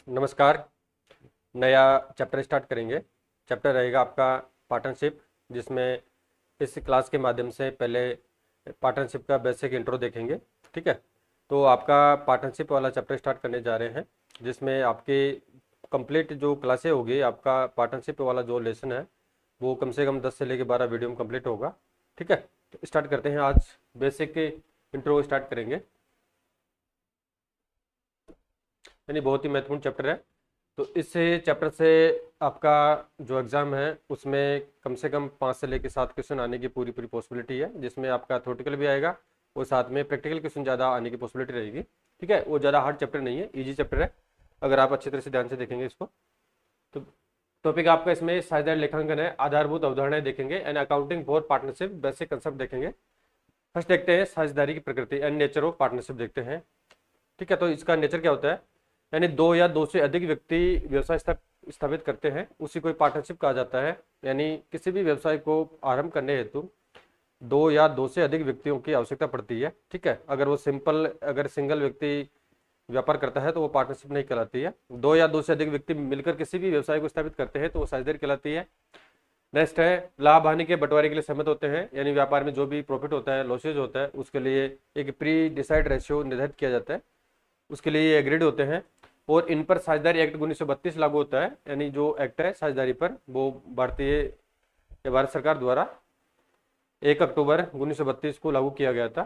नमस्कार। नया chapter start करेंगे। चैप्टर रहेगा आपका पार्टनरशिप, जिसमें इस क्लास के माध्यम से पहले पार्टनरशिप का बेसिक इंट्रो देखेंगे। ठीक है, तो आपका पार्टनरशिप वाला चैप्टर स्टार्ट करने जा रहे हैं, जिसमें आपके कंप्लीट जो क्लासें होगी, आपका पार्टनरशिप वाला जो लेसन है वो कम से कम 10 से लेकर 12 वीडियो में कंप्लीट होगा। ठीक है, तो स्टार्ट करते हैं। आज बेसिक इंट्रो स्टार्ट करेंगे, यानी बहुत ही महत्वपूर्ण चैप्टर है। तो इस चैप्टर से आपका जो एग्ज़ाम है उसमें कम से कम 5 से लेकर 7 क्वेश्चन आने की पूरी पूरी पॉसिबिलिटी है, जिसमें आपका थ्योरेटिकल भी आएगा और साथ में प्रैक्टिकल क्वेश्चन ज़्यादा आने की पॉसिबिलिटी रहेगी। ठीक है, वो ज़्यादा हार्ड चैप्टर नहीं है, ईजी चैप्टर है अगर आप अच्छी तरह से ध्यान से देखेंगे इसको। तो टॉपिक आपका इसमें साझेदारी लेखांकन है, आधारभूत अवधारणाएं देखेंगे and accounting for partnership, basic concept देखेंगे। फर्स्ट देखते हैं साझेदारी की प्रकृति एंड नेचर ऑफ पार्टनरशिप देखते हैं। ठीक है, तो इसका नेचर क्या होता है, यानी दो या दो से अधिक व्यक्ति व्यवसाय स्थापित करते हैं, उसी को पार्टनरशिप कहा जाता है। यानी किसी भी व्यवसाय को आरंभ करने हेतु दो या दो से अधिक व्यक्तियों की आवश्यकता पड़ती है। ठीक है, अगर सिंगल व्यक्ति व्यापार करता है तो वो पार्टनरशिप नहीं कहलाती है। दो या दो से अधिक व्यक्ति मिलकर किसी भी व्यवसाय को स्थापित करते हैं तो वो साझेदारी कहलाती है। नेक्स्ट है लाभ हानि के बंटवारे के लिए सहमत होते हैं, यानी व्यापार में जो भी प्रॉफिट होता है, लॉसेज होता है, उसके लिए एक प्री डिसाइड रेशियो निर्धारित किया जाता है, उसके लिए ये एग्रीड होते हैं। और इन पर साझेदारी एक्ट 1932 लागू होता है, यानी जो एक्ट है साझेदारी पर वो भारत सरकार द्वारा 1 अक्टूबर 1932 को लागू किया गया था।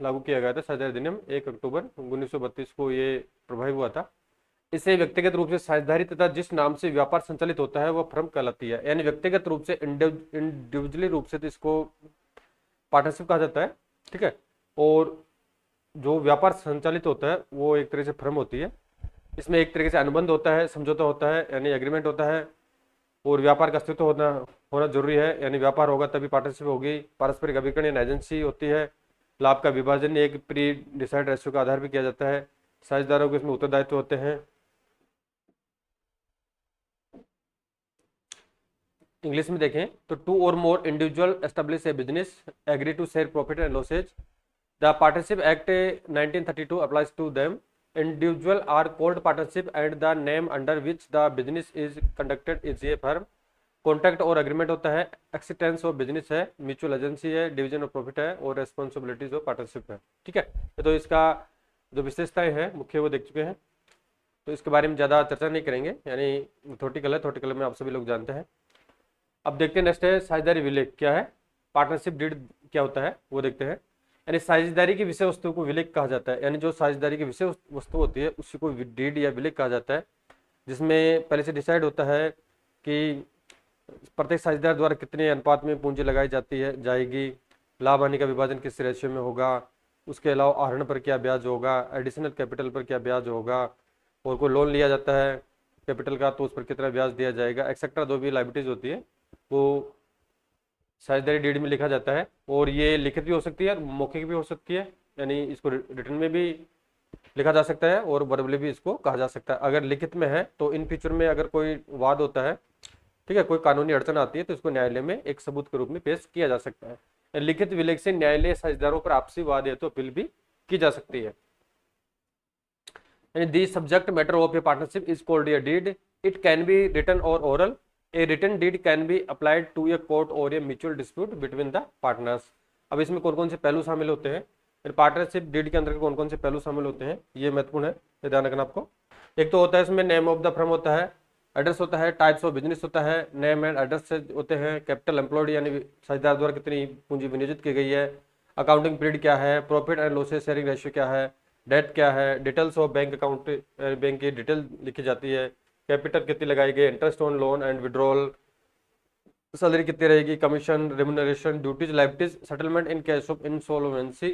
लागू किया गया था साझेदारी अधिनियम 1 अक्टूबर 1932 को ये प्रभावी हुआ था। इसे व्यक्तिगत रूप से साझेदारी तथा जिस नाम से व्यापार संचालित होता है वह फर्म कहलाती है, यानी व्यक्तिगत रूप से इंडिविजुअली रूप से तो इसको पार्टनरशिप कहा जाता है। ठीक है, और जो व्यापार संचालित होता है वो एक तरह से फर्म होती है। इसमें एक तरीके से अनुबंध होता है, समझौता होता है, यानी एग्रीमेंट होता है, और व्यापार का अस्तित्व होना जरूरी है, यानी व्यापार होगा तभी पार्टनरशिप होगी। पारस्परिक अभिकरण एजेंसी होती है। लाभ का विभाजन एक प्री डिसाइड रेशियो का आधार पर किया जाता है। साझेदारों के इसमें उत्तरदायित्व होते हैं। इंग्लिश में देखें तो two or more individual establish a business, agree to share profit and losses. The partnership act 1932 applies to them. Individual are called partnership and the name under which the business is conducted is a firm. Contract और agreement होता है, acceptance of business है, mutual agency है, division of profit है, और responsibilities of partnership है। ठीक है, तो इसका जो विशेषताएं हैं मुख्य वो देख चुके हैं, तो इसके बारे में ज़्यादा चर्चा नहीं करेंगे, यानी थ्योरेटिकल में आप सभी लोग जानते हैं। अब देखते हैं नेक्स्ट है साझेदारी विलेख क्या है, पार्टनरशिप डीड क्या होता है वो देखते हैं। यानी साझेदारी की विषय वस्तु को विलेख कहा जाता है, यानी जो साझेदारी की विषय वस्तु होती है उसी को डीड या विलेख कहा जाता है, जिसमें पहले से डिसाइड होता है कि प्रत्येक साझेदार द्वारा कितने अनुपात में पूंजी लगाई जाएगी, लाभ हानि का विभाजन किस रेशियो में होगा, उसके अलावा आहरण पर क्या ब्याज होगा, एडिशनल कैपिटल पर क्या ब्याज होगा, और कोई लोन लिया जाता है कैपिटल का तो उस पर कितना ब्याज दिया जाएगा, एक्सेट्रा जो भी लाइबिलिटीज होती है वो साझेदारी डीड में लिखा जाता है। और ये लिखित भी हो सकती है और मौखिक भी हो सकती है, यानी इसको रिटर्न में भी लिखा जा सकता है और वर्बली भी इसको कहा जा सकता है। अगर लिखित में है तो इन फ्यूचर में अगर कोई वाद होता है, ठीक है, कोई कानूनी अड़चन आती है तो इसको न्यायालय में एक सबूत के रूप में पेश किया जा सकता है। लिखित विलेख से न्यायालय साझेदारों पर आपसी वाद है तो अपील भी की जा सकती है। The subject matter of a partnership is called a deed, it can be written or oral. A written deed can be applied to a court or a mutual dispute between the partners. अब इसमें कौन कौन से पहलू शामिल होते हैं, partnership deed के अंदर कौन कौन से पहलू शामिल होते हैं, ये महत्वपूर्ण है, ये ध्यान रखना आपको। एक तो होता है इसमें नेम ऑफ द फर्म होता है, एड्रेस होता है, टाइप्स ऑफ बिजनेस होता है, नेम एंड एड्रेस से होते हैं, कैपिटल एम्प्लॉयड यानी साझेदार द्वारा कितनी पूंजी विनियोजित की गई है, अकाउंटिंग पीरियड क्या है, profit and losses sharing ratio क्या है, डेट क्या है, details of bank account, bank की डिटेल लिखी जाती है, कैपिटल कितनी लगाई गई, interest on loan and withdrawal, salary कितनी रहेगी, commission, remuneration, duties, liabilities, settlement in case of insolvency,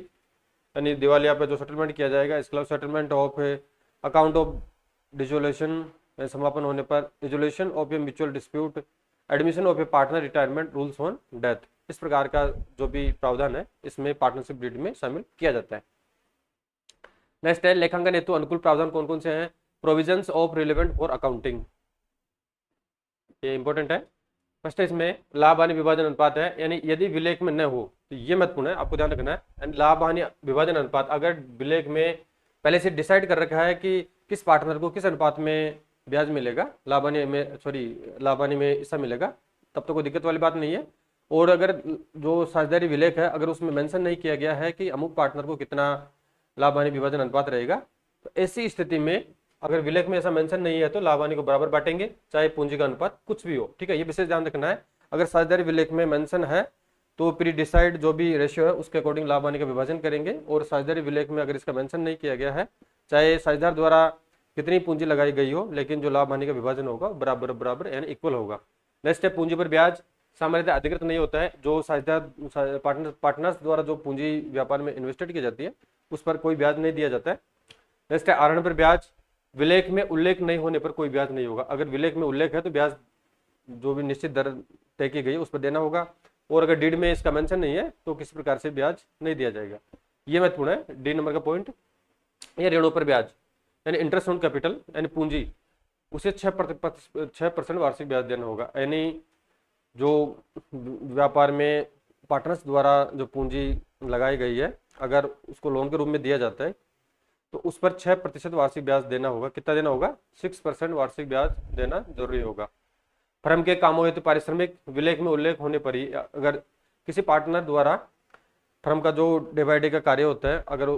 यानी दिवालिया पे जो सेटलमेंट किया जाएगा, इसके अलावा settlement of account of dissolution, समापन होने पर, resolution of a mutual dispute, admission of A partner, retirement, rules on death. इस प्रकार का जो भी प्रावधान है इसमें पार्टनरशिप डीड में शामिल किया जाता है। नेक्स्ट है लेखांकन हेतु अनुकूल प्रावधान कौन कौन से हैं, provisions of relevant for accounting, ये इंपॉर्टेंट है। फर्स्ट है इसमें लाभ हानि विभाजन अनुपात है, यानी यदि विलेख में न हो तो ये महत्वपूर्ण है, आपको ध्यान रखना है। लाभ हानि विभाजन अनुपात अगर विलेख में पहले से डिसाइड कर रखा है कि किस पार्टनर को किस अनुपात में ब्याज मिलेगा, लाभानी में हिस्सा मिलेगा, तब तो कोई दिक्कत वाली बात नहीं है। और अगर जो साझेदारी विलेख है अगर उसमें मेंशन नहीं किया गया है कि अमुक पार्टनर को कितना लाभानी विभाजन अनुपात रहेगा, तो ऐसी स्थिति में अगर विलेख में ऐसा मेंशन नहीं है तो लाभानी को बराबर बांटेंगे, चाहे पूंजी का अनुपात कुछ भी हो। ठीक है, ये विशेष ध्यान रखना है। अगर साझेदारी विलेख में मेंशन है तो प्री डिसाइड जो भी रेशियो है उसके अकॉर्डिंग लाभानी का विभाजन करेंगे। और साझेदारी विलेख में अगर इसका मेंशन नहीं किया गया है, चाहे साझेदार द्वारा कितनी पूंजी लगाई गई हो, लेकिन जो लाभ हानि का विभाजन होगा बराबर बराबर यानी इक्वल होगा। नेक्स्ट है पूंजी पर ब्याज। सामान्यतः अधिकृत नहीं होता है, जो साझेदार पार्टनर्स द्वारा जो पूंजी व्यापार में इन्वेस्टेड की जाती है उस पर कोई ब्याज नहीं दिया जाता है। नेक्स्ट है आहरण पर ब्याज। विलेख में उल्लेख नहीं होने पर कोई ब्याज नहीं होगा। अगर विलेख में उल्लेख है तो ब्याज जो भी निश्चित दर तय की गई है उस पर देना होगा, और अगर डीड में इसका मेंशन नहीं है तो किसी प्रकार से ब्याज नहीं दिया जाएगा। ये महत्वपूर्ण है डी नंबर का पॉइंट। ये ऋणों पर ब्याज यानी इंटरेस्ट ऑन कैपिटल यानी पूंजी, उसे 6% वार्षिक ब्याज देना होगा। यानी जो व्यापार में पार्टनर्स द्वारा जो पूंजी लगाई गई है अगर उसको लोन के रूप में दिया जाता है तो उस पर 6% वार्षिक ब्याज देना होगा। कितना देना होगा? 6% वार्षिक ब्याज देना जरूरी होगा। फर्म के कामों हेतु पारिश्रमिक विलेख में उल्लेख होने पर ही, अगर किसी पार्टनर द्वारा फर्म का जो डे बाय डे का कार्य होता है अगर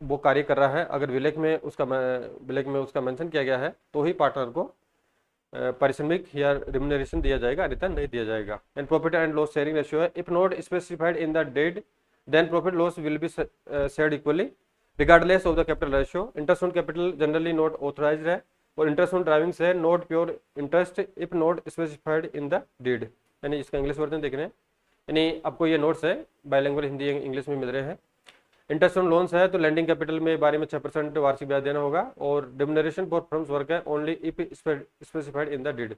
वो कार्य कर रहा है, अगर विलेख में उसका मेंशन किया गया है तो ही पार्टनर को पारिश्रमिक या रिम्यूनरेशन दिया जाएगा, अन्यथा नहीं दिया जाएगा। And profit and loss sharing ratio है, if not specified in the date then profit loss will be shared equally regardless of the capital ratio. Interest on capital generally not authorised है, और interest on driving है not pure interest if not specified in the deed. यानी इसका English version देख रहे हैं, यानी आपको ये नोट्स है बाइलिंगुअल हिंदी इंग्लिश में मिल रहे हैं। इंटरेस्ट ऑन लोन्स है तो लैंडिंग कैपिटल में बारे में 6% वार्षिक ब्याज देना होगा, और रिम्यूनरेशन फॉर फर्म्स वर्क है only if specified in the deed.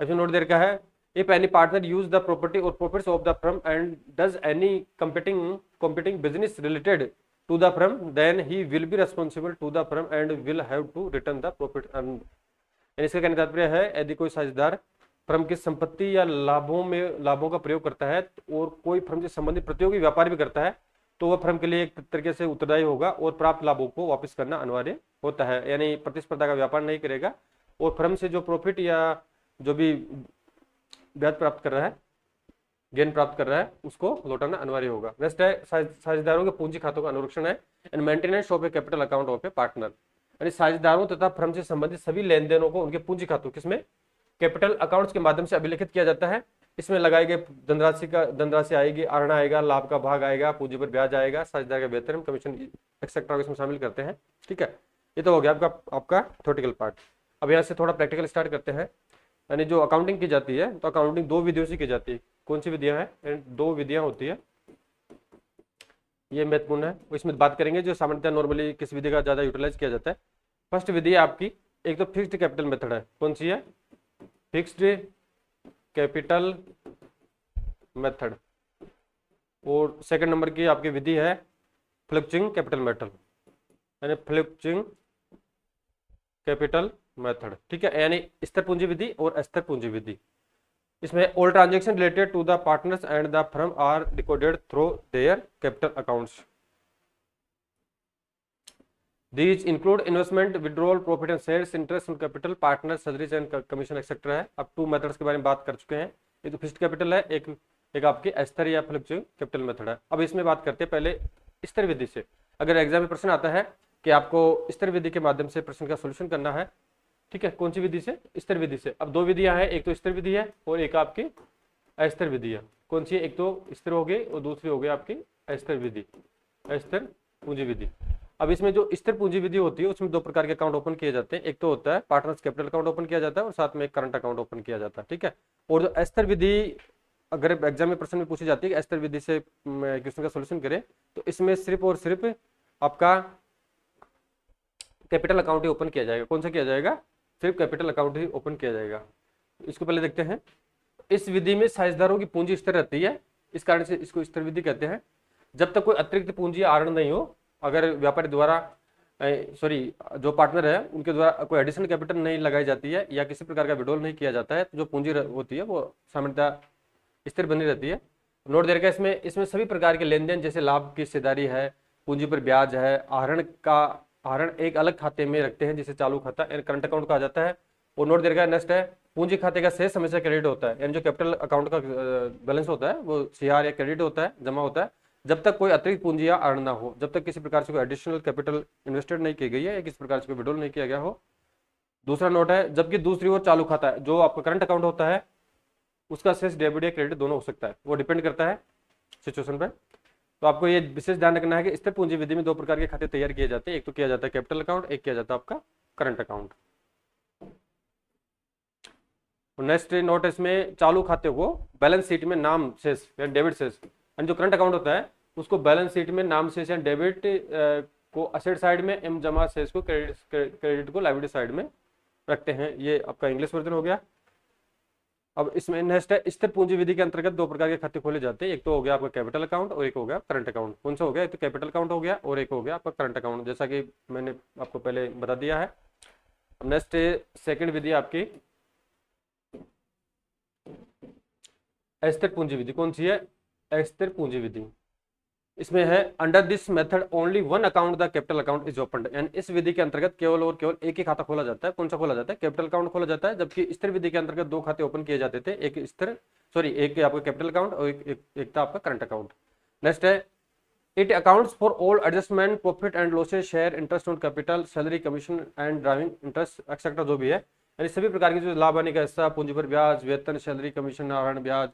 ऐसे नोट दे रखा है, if any partner use the property और profits of the firm and does any competing business related to the firm then he will be responsible to the firm and will have to return the profit earned। इसका कहने का तात्पर्य है यदि कोई साझेदार firm की संपत्ति या लाभों का प्रयोग करता है और कोई फर्म से संबंधित प्रतियोगी व्यापार भी करता है तो वह फर्म के लिए एक तरीके से उत्तरदायी होगा और प्राप्त लाभों को वापस करना अनिवार्य होता है। यानी प्रतिस्पर्धा का व्यापार नहीं करेगा और फर्म से जो प्रॉफिट या जो भी ब्याज प्राप्त कर रहा है, गेन प्राप्त कर रहा है, उसको लौटाना अनिवार्य होगा। नेक्स्ट है साझेदारों के पूंजी खातों का अनुरक्षण है and maintenance of A capital account of A partner. यानी साझेदारों तथा फर्म से संबंधित सभी लेन देनों को उनके पूंजी खातों किसमें कैपिटल अकाउंट्स के माध्यम से अभिलेखित किया जाता है। इसमें लगाए गए धनराशि आएगी, आहरण आएगा, लाभ का भाग आएगा, पूंजी पर ब्याज आएगा, साझेदार का वेतन, कमीशन एक्सेट्रा इसमें शामिल करते हैं। ठीक है, ये तो हो गया आपका थ्योरेटिकल पार्ट। अब यहाँ से थोड़ा प्रैक्टिकल स्टार्ट करते हैं। यानी जो अकाउंटिंग की जाती है तो अकाउंटिंग 2 विधियों से की जाती है। कौन सी विधियां हैं? 2 विधियां होती है, ये महत्वपूर्ण है। इसमें बात करेंगे जो सामान्यतः नॉर्मली किस विधि का ज्यादा यूटिलाइज किया जाता है। फर्स्ट विधि है आपकी, एक तो फिक्स्ड कैपिटल मेथड है। कौन सी है? Fixed capital method. और सेकंड नंबर की आपकी विधि है फ्लक्चुइंग कैपिटल मेथड, यानी फ्लक्चुइंग कैपिटल मेथड। ठीक है, यानी स्थिर पूंजी विधि और अस्थिर पूंजी विधि। इसमें all transaction related to the partners and the firm are recorded through their capital accounts. These include investment, withdrawal, profit and sales, interest on capital, partners, salaries and commission etc. है। अब 2 मेथड्स के बारे में बात कर चुके हैं। एक तो फिक्स्ड कैपिटल है, एक आपकी अस्थिर या फ्लक्चुइंग कैपिटल मेथड है। अब इसमें बात करते हैं पहले स्थिर विधि से। अगर एग्जाम में प्रश्न आता है कि आपको स्थिर विधि के माध्यम से प्रश्न का सोल्यूशन करना है, ठीक है, कौन सी विधि से? स्थिर विधि से। अब 2 विधियां हैं, एक तो स्थिर विधि है और एक आपकी अस्थिर विधि है। कौन सी है? एक तो स्थिर हो गई और दूसरी हो गई आपकी अस्थिर विधि, अस्थिर पूंजी विधि। अब इसमें जो स्थिर पूंजी विधि होती है उसमें 2 प्रकार के अकाउंट ओपन किए जाते हैं। एक तो होता है पार्टनर्स कैपिटल अकाउंट ओपन किया जाता है और साथ में करंट अकाउंट ओपन किया जाता है। ठीक है, और जो अस्थिर विधि अगर एग्जाम में प्रश्न में पूछी जाती है कि अस्थिर विधि से क्वेश्चन का सोल्यूशन करें तो इसमें सिर्फ और सिर्फ आपका कैपिटल अकाउंट ही ओपन किया जाएगा। कौन सा किया जाएगा? सिर्फ कैपिटल अकाउंट ही ओपन किया जाएगा। इसको पहले देखते हैं। इस विधि में साझेदारों की पूंजी स्थिर रहती है, इस कारण से इसको स्थिर विधि कहते हैं। जब तक कोई अतिरिक्त पूंजी आहरण नहीं हो, अगर व्यापारी द्वारा जो पार्टनर है उनके द्वारा कोई एडिशनल कैपिटल नहीं लगाई जाती है या किसी प्रकार का विड्रॉल नहीं किया जाता है, तो जो पूंजी होती है वो सामान्यतः स्थिर बनी रहती है। नोट दे रखा है इसमें सभी प्रकार के लेन देन जैसे लाभ की हिस्सेदारी है, पूंजी पर ब्याज है, आहरण का आहरण एक अलग खाते में रखते हैं जिसे चालू खाता यानी करंट अकाउंट कहा जाता है। और नोट दे रखा है नेक्स्ट है, पूंजी खाते का शेष हमेशा क्रेडिट होता है, यानी जो कैपिटल अकाउंट का बैलेंस होता है वो सीआर या क्रेडिट होता है, जमा होता है, जब तक कोई अतिरिक्त पूंजी या आहरण ना हो, जब तक किसी प्रकार से कोई एडिशनल कैपिटल इन्वेस्टेड नहीं की गई है या किसी प्रकार से कोई विड्रॉल नहीं किया गया हो। दूसरा नोट है, जबकि दूसरी ओर चालू खाता है जो आपका करंट अकाउंट होता है उसका शेष डेबिट या क्रेडिट दोनों हो सकता है, वो डिपेंड करता है सिचुएशन पे। तो आपको ये विशेष ध्यान रखना है कि स्थिर पूंजी विधि में दो प्रकार के खाते तैयार किए जाते हैं, एक तो किया जाता है कैपिटल अकाउंट, एक किया जाता है आपका करंट अकाउंट। नेक्स्ट नोट इसमें चालू खाते को बैलेंस शीट में नाम शेष या डेबिट शेष, एंड जो करंट अकाउंट होता है उसको बैलेंस शीट में नाम शेष या डेबिट को असेट साइड में, एम जमा शेष को क्रेडिट को लायबिलिटी साइड में रखते हैं। ये आपका इंग्लिश वर्जन हो गया। अब इसमें नेक्स्ट है, स्थिर पूंजी विधि के अंतर्गत दो प्रकार के खाते खोले जाते हैं, एक तो हो गया आपका कैपिटल अकाउंट और एक हो गया करंट अकाउंट। कौन सा हो गया? एक तो कैपिटल अकाउंट हो गया और एक हो गया आपका करंट अकाउंट, जैसा कि मैंने आपको पहले बता दिया है। नेक्स्ट सेकंड विधि आपकी अस्थिर पूंजी विधि। कौन सी है? अस्थिर पूंजी विधि। इसमें है, under this method only one account the capital account is open, यानी इस विधि के अंतर्गत केवल और केवल एक ही खाता खोला जाता है। कौन सा खोला जाता है? कैपिटल अकाउंट खोला जाता है। जबकि स्थिर विधि के अंतर्गत दो खाते ओपन किए जाते थे, एक आपका कैपिटल अकाउंट और एक था आपका करंट अकाउंट। नेक्स्ट है, it accounts for all adjustment, profit and losses, share, interest on capital, salary, commission and driving interest etcetera, जो भी है, यानी सभी प्रकार की जो लाभ हानि का हिस्सा, पूंजी पर ब्याज, वेतन, सैलरी, कमीशन, आहरण, ब्याज,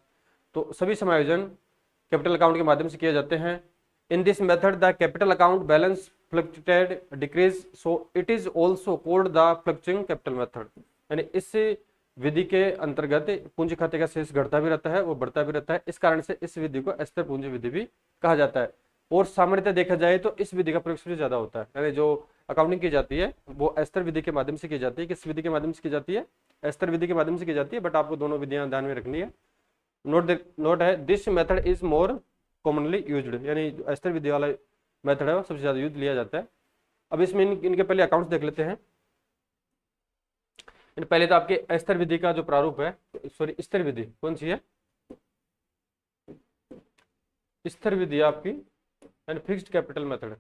तो सभी समायोजन कैपिटल अकाउंट के माध्यम से किए जाते हैं। In this method the capital account balance fluctuated decrease, so it is also called the fluctuating capital method, यानी इस विधि के अंतर्गत पूंजी खाते का शेष घटता भी रहता है वो बढ़ता भी रहता है, इस कारण से इस विधि को अस्थिर पूंजी विधि भी कहा जाता है। और सामान्यतः देखा जाए तो इस विधि का प्रयोग सबसे ज्यादा होता है, यानी जो अकाउंटिंग की जाती है वो अस्थिर विधि के माध्यम से की जाती है। किस विधि के माध्यम से की जाती है? अस्थिर विधि के माध्यम से की जाती है, बट आपको दोनों विधियां ध्यान में रखनी है। नोट है, this method is more commonly used, यानी अस्थिर विधि वाला मेथड है वो सबसे ज्यादा यूज लिया जाता है। अब इसमें इनके पहले अकाउंट्स देख लेते हैं। पहले तो आपके अस्थिर विधि का जो प्रारूप है, सॉरी स्थिर विधि कौन सी है? स्थिर विधि आपकी यानी फिक्स्ड कैपिटल मेथड,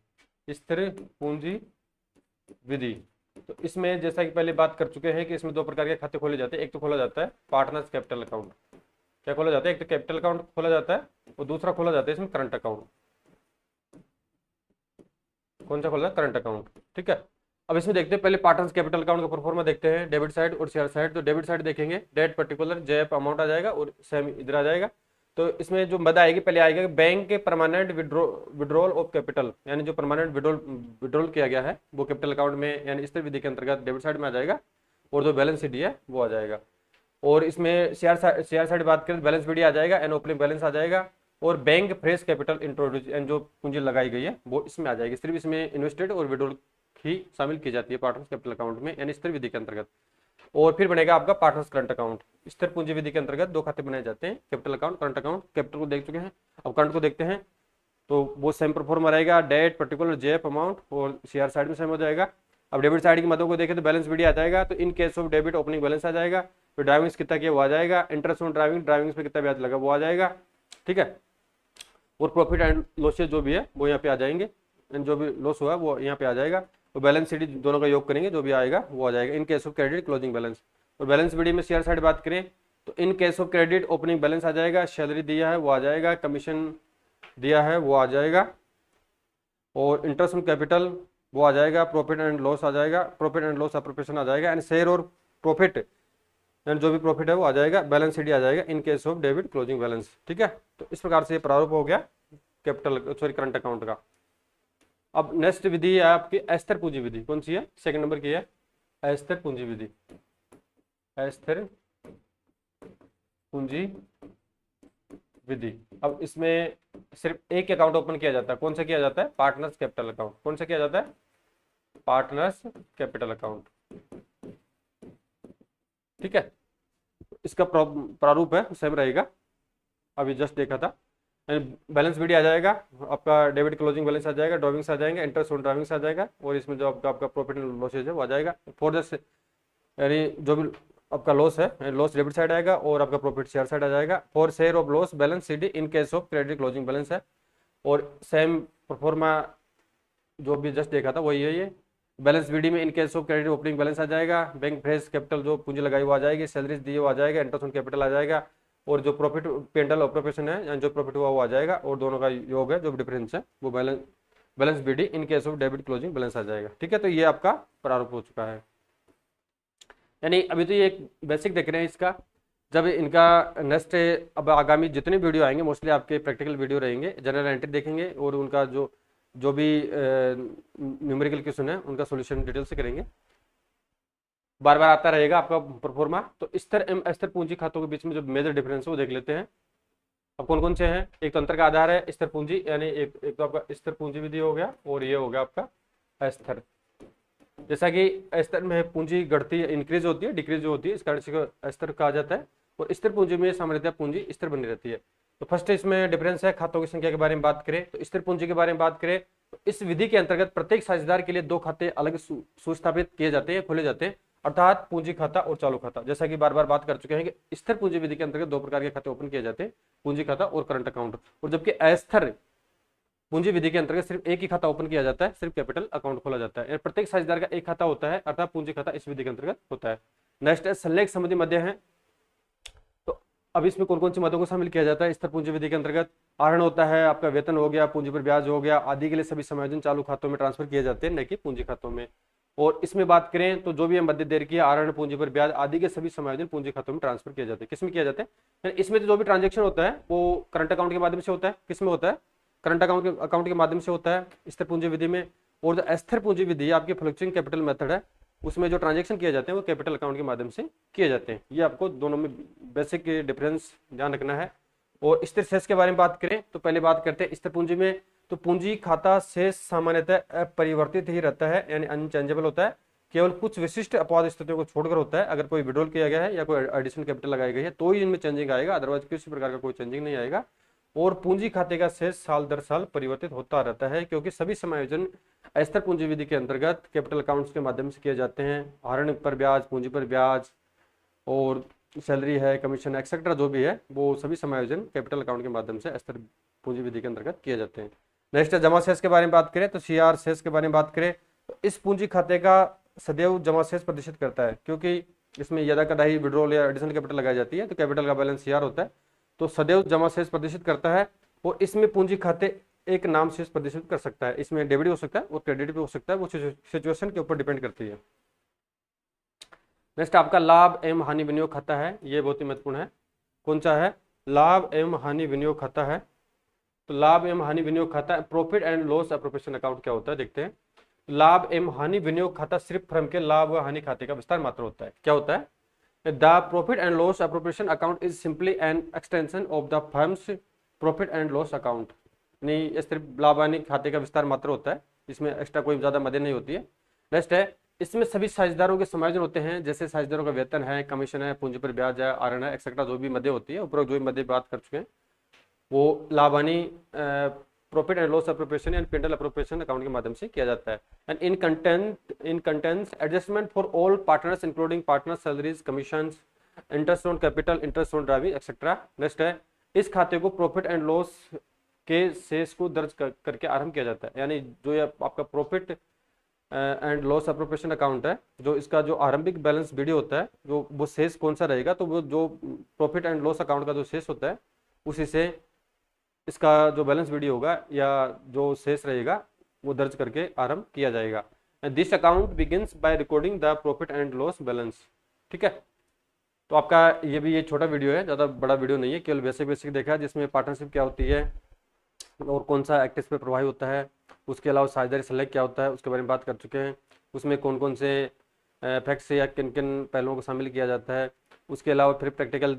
स्थिर पूंजी विधि। तो इसमें जैसा कि पहले बात कर चुके हैं कि इसमें दो प्रकार के खाते खोले जाते हैं, एक तो खोला जाता है पार्टनर्स कैपिटल अकाउंट। क्या खोला जाता है? एक तो कैपिटल अकाउंट खोला जाता है और दूसरा खोला जाता है इसमें करंट अकाउंट। कौन सा खोला जाता है? Current account. ठीक है, अब इसमें देखते हैं पहले पार्टनर्स कैपिटल अकाउंट का परफॉर्मा देखते हैं, डेबिट साइड और शेयर साइड। तो डेबिट साइड देखेंगे, डेट पर्टिकुलर जेएफ अमाउंट आ जाएगा और सेम इधर आ जाएगा। तो इसमें जो मद आएगी, पहले आएगा बैंक के परमानेंट विड्रॉल ऑफ कैपिटल, यानी जो परमानेंट विड्रॉल किया गया है वो कैपिटल अकाउंट में यानी स्थिर विधि के अंतर्गत डेबिट साइड में आ जाएगा, और जो बैलेंस शीट है वो आ जाएगा। और इसमें शेयर साइड बात करें, बैलेंस शीट आ जाएगा एंड ओपनिंग बैलेंस आ जाएगा, और bank fresh capital introduce and जो पूंजी लगाई गई है वो इसमें आ जाएगी। सिर्फ इसमें इन्वेस्टेड और विड्रॉल ही शामिल की जाती है पार्टनर्स कैपिटल अकाउंट में, यानी स्थिर विधि के अंतर्गत। और फिर बनेगा आपका पार्टनर्स करंट अकाउंट। स्थिर पूंजी विधि के अंतर्गत दो खाते बनाए जाते हैं, capital account, current account. Capital को देख चुके हैं, अब करंट को देखते हैं। तो वो सेम परफॉर्म रहेगा, डेट पर्टिकुलर जेएफ अमाउंट, और शेयर साइड में सेम हो जाएगा। अब डेबिट साइड की मदों को देखें तो बैलेंस वीडी आ जाएगा, तो in case of debit opening balance आ जाएगा, फिर ड्राइविंग कितना किया वो आ जाएगा, इंटरेस्ट ऑन ड्राइविंग पे कितना ब्याज लगा वो आ जाएगा। ठीक है, और प्रॉफिट एंड लॉसेज जो भी है वो यहाँ पे आ जाएंगे, जो भी लॉस हुआ वो यहाँ पे आ जाएगा। तो बैलेंस शीट दोनों का योग करेंगे, जो भी आएगा वो आ जाएगा। In case of credit closing balance. और बैलेंस वीडी में शेयर साइड बात करें तो in case of credit opening balance आ जाएगा, सैलरी दिया है वो आ जाएगा, कमीशन दिया है वो आ जाएगा, और इंटरेस्ट ऑन कैपिटल वो आ जाएगा, प्रॉफिट एंड लॉस आ जाएगा, प्रॉफिट एंड लॉस अप्रोप्रिएशन आ जाएगा, एंड शेयर और प्रॉफिट एंड जो भी प्रॉफिट है वो आ जाएगा, बैलेंस शीट आ जाएगा in case of debit closing balance. ठीक है, तो इस प्रकार से ये प्रारूप हो गया करंट अकाउंट का। अब नेक्स्ट विधि है आपकी अस्थिर पूंजी विधि। कौन सी है? सेकंड नंबर की है अस्थिर पूंजी विधि। अस्थिर पूंजी विधि। अब इसमें सिर्फ एक अकाउंट ओपन किया जाता है। कौन सा किया जाता है? Partners capital account. कौन सा किया जाता है? Partners capital account. ठीक है, इसका प्रारूप है सेम रहेगा, अभी जस्ट देखा था। बैलेंस वीडी आ जाएगा, आपका डेबिट क्लोजिंग बैलेंस आ जाएगा, ड्राइविंग्स आ जाएंगे, इंटरेस्ट ऑन ड्राइविंग्स आ जाएगा, और इसमें जो आपका प्रॉफिट एंड लॉसेज है वो आ जाएगा। फॉर द यानी जो भी आपका लॉस है, लॉस डेबिट साइड आएगा और आपका प्रॉफिट शेयर साइड आ जाएगा। For share of loss balance sheet in case of credit closing balance है, और सेम परफॉर्मा जो भी जस्ट देखा था वही है ये। बैलेंस बीडी में in case of credit opening balance आ जाएगा, बैंक फ्रेश कैपिटल जो पूंजी लगाई वो आ जाएगी, सैलरीज दी वो आ जाएगा, इंटरेस्ट ऑन कैपिटल आ जाएगा, और जो प्रॉफिट पेंटल ऑपरेशन है यानी जो प्रॉफिट हुआ वो आ जाएगा, और दोनों का योग है जो डिफरेंस है वो balance BD in case of debit closing balance आ जाएगा। ठीक है, तो ये आपका प्रारूप हो चुका है। यानी अभी तो ये एक बेसिक देख रहे हैं इसका। जब इनका नेक्स्ट अब आगामी जितने वीडियो आएंगे मोस्टली आपके प्रैक्टिकल वीडियो रहेंगे, जनरल एंट्री देखेंगे और उनका जो जो भी न्यूमेरिकल क्वेश्चन है उनका सॉल्यूशन डिटेल से करेंगे। बार बार आता रहेगा आपका परफॉर्मा। तो स्थिर एवं अस्थिर पूंजी खातों के बीच में जो मेजर डिफरेंस है वो देख लेते हैं। अब कौन कौन से हैं? एक तो अंतर का आधार है स्थिर पूंजी, यानी एक तो आपका स्थिर पूंजी विधि हो गया, और ये हो गया आपका अस्थिर। जैसा कि अस्थिर में पूंजी घटती है, इंक्रीज होती है, डिक्रीज होती है, इस कारण से अस्थिर कहा जाता है। और स्थिर पूंजी में सामान्यतः पूंजी स्थिर बनी रहती है। तो फर्स्ट इसमें डिफरेंस है खातों की संख्या के बारे में बात करें तो स्थिर पूंजी के बारे में बात करें तो इस विधि के अंतर्गत प्रत्येक साझेदार के लिए दो खाते अलग सुस्थापित किए जाते हैं, खोले जाते हैं, अर्थात पूंजी खाता और चालू खाता। जैसा कि बार बार बात कर चुके हैं कि स्थिर पूंजी विधि के अंतर्गत दो प्रकार के खाते ओपन किए जाते हैं, पूंजी खाता और करंट अकाउंट। और जबकि अस्थिर पूंजी विधि के अंतर्गत सिर्फ एक ही खाता ओपन किया जाता है, सिर्फ कैपिटल अकाउंट खोला जाता है। प्रत्येक साझेदार का एक खाता होता है, अर्थात पूंजी खाता इस विधि के अंतर्गत होता है। नेक्स्ट है संलेख संबंधी मध्य है। तो अब इसमें कौन कौन सी मदों को शामिल किया जाता है स्थिर पूंजी विधि के अंतर्गत? आहरण होता है, आपका वेतन हो गया, पूंजी पर ब्याज हो गया, आदि के लिए सभी समायोजन चालू खातों में ट्रांसफर किए जाते हैं, न कि पूंजी खातों में। और इसमें बात करें तो जो भी मध्य देर की आहरण, पूंजी पर ब्याज आदि के सभी समायोजन पूंजी खातों में ट्रांसफर किए जाते हैं। किसमें किया जाता है? इसमें तो जो भी ट्रांजेक्शन होता है वो करंट अकाउंट के माध्यम से होता है। किसमें होता है? करंट अकाउंट के माध्यम से होता है स्थिर पूंजी विधि में। और जो अस्थिर पूंजी विधि आपकी फ्लक्चुएटिंग कैपिटल मेथड है, उसमें जो ट्रांजेक्शन किए जाते हैं वो कैपिटल अकाउंट के माध्यम से किए जाते हैं। ये आपको दोनों में बेसिक डिफरेंस ध्यान रखना है। और स्थिर शेष के बारे में बात करें तो पहले बात करते हैं स्थिर पूंजी में। तो पूंजी खाता शेष सामान्यतः अपरिवर्तित ही रहता है, यानी अनचेंजेबल होता है, केवल कुछ विशिष्ट अपवाद स्थितियों को छोड़कर होता है। अगर कोई विड्रॉल किया गया है या कोई एडिशनल कैपिटल लगाई गई है तो ही इनमें चेंजिंग आएगा, अदरवाइज किसी प्रकार का कोई चेंजिंग नहीं आएगा। और पूंजी खाते का शेष साल दर साल परिवर्तित होता रहता है, क्योंकि सभी समायोजन अस्थिर पूंजी विधि के अंतर्गत कैपिटल अकाउंट्स के माध्यम से किए जाते हैं। आहरण पर ब्याज, पूंजी पर ब्याज, और सैलरी है, कमीशन एक्सेट्रा जो भी है वो सभी समायोजन कैपिटल अकाउंट के माध्यम से अस्थिर पूंजी विधि के अंतर्गत किए जाते हैं। नेक्स्ट है जमा शेष के बारे में बात करें तो सीआर शेष के बारे में बात करें तो इस पूंजी खाते का सदैव जमा शेष प्रदर्शित करता है, क्योंकि इसमें यदा कदाही विड्रॉल या एडिशनल कैपिटल लगाई जाती है तो कैपिटल का बैलेंस सीआर होता है, तो सदैव जमा शेष प्रदर्शित करता है। और इसमें पूंजी खाते एक नाम शेष प्रदर्शित कर सकता है, इसमें डेबिट हो सकता है और क्रेडिट भी हो सकता है, वो सिचुएशन के ऊपर डिपेंड करती है। नेक्स्ट आपका लाभ एवं हानि विनियोग खाता है, ये बहुत ही महत्वपूर्ण है। कौन सा है? लाभ एवं हानि विनियोग खाता है। तो लाभ एवं हानि विनियोग खाता, profit and loss appropriation account क्या होता है देखते हैं। लाभ एवं हानि विनियोग खाता सिर्फ फर्म के लाभ व हानि खाते का विस्तार मात्र होता है। क्या होता है? The profit and loss appropriation account is simply an extension of the firms profit and loss account. नहीं, ये सिर्फ लाभ हानि खाते का विस्तार मात्र होता है, इसमें एक्स्ट्रा कोई ज्यादा मदद नहीं होती है। नेक्स्ट है इसमें सभी साझेदारों के समायोजन होते हैं, जैसे साझेदारों का वेतन है, कमीशन है, पूंजी पर ब्याज है, आहरण है, एक्सेट्रा जो भी मदे होती है, उपरोक्त जो भी मदे बात कर चुके हैं, वो लाभ हानि profit and loss appropriation and पेंटल एप्रोप्रिएशन अकाउंट के माध्यम से किया जाता है। And in contents adjustment for all partners including partner salaries, commission, interest on capital, interest on driving etcetera. Next है इस खाते को प्रॉफिट एंड लॉस के शेष को दर्ज करके आरंभ किया जाता है, यानी जो ये आपका profit and loss appropriation account है, जो इसका जो आरंभिक बैलेंस बीडी होता है, जो वो शेष कौन सा रहेगा, तो वो जो प्रॉफिट एंड लॉस अकाउंट का जो शेष होता है उसी से इसका जो बैलेंस बीडी होगा या जो शेष रहेगा वो दर्ज करके आरंभ किया जाएगा। This account begins by recording the profit and loss balance. ठीक है, तो आपका ये छोटा वीडियो है, ज़्यादा बड़ा वीडियो नहीं है, केवल बेसिक देखा है, जिसमें पार्टनरशिप क्या होती है और कौन सा एक्ट इस पे प्रभावी होता है, उसके अलावा साझेदारी सेलेक्ट क्या होता है उसके बारे में बात कर चुके हैं, उसमें कौन कौन से फैक्ट्स या किन किन पहलुओं को शामिल किया जाता है। उसके अलावा फिर प्रैक्टिकल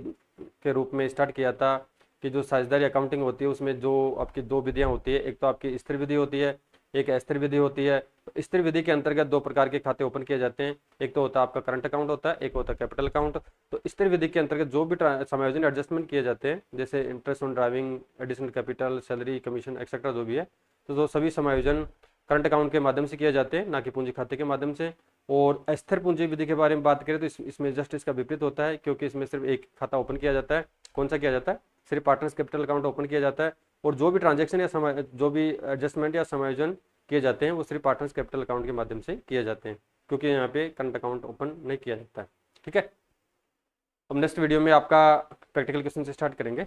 के रूप में स्टार्ट किया था कि जो साझेदारी अकाउंटिंग होती है उसमें जो आपकी दो विधियाँ होती है, एक तो आपकी स्थिर विधि होती है, एक अस्थिर विधि होती है। तो स्थिर विधि के अंतर्गत दो प्रकार के खाते ओपन किए जाते हैं, एक तो होता है आपका करंट अकाउंट होता है, एक होता है कैपिटल अकाउंट। तो स्थिर विधि के अंतर्गत जो भी समायोजन एडजस्टमेंट किए जाते हैं, जैसे interest on driving, additional capital, salary, commission etcetera जो भी है, तो जो सभी समायोजन करंट अकाउंट के माध्यम से किए जाते हैं, ना कि पूंजी खाते के माध्यम से। और अस्थिर पूंजी विधि के बारे में बात करें तो इसमें जस्ट इसका विपरीत होता है, क्योंकि इसमें सिर्फ एक खाता ओपन किया जाता है। कौन सा किया जाता है? सिर्फ पार्टनर्स कैपिटल अकाउंट ओपन किया जाता है, और जो भी ट्रांजेक्शन या जो भी एडजस्टमेंट या समायोजन किए जाते हैं वो सिर्फ पार्टनर्स कैपिटल अकाउंट के माध्यम से किए जाते हैं, क्योंकि यहाँ पे करंट अकाउंट ओपन नहीं किया जाता है। ठीक है, अब नेक्स्ट वीडियो में आपका प्रैक्टिकल क्वेश्चन से स्टार्ट करेंगे।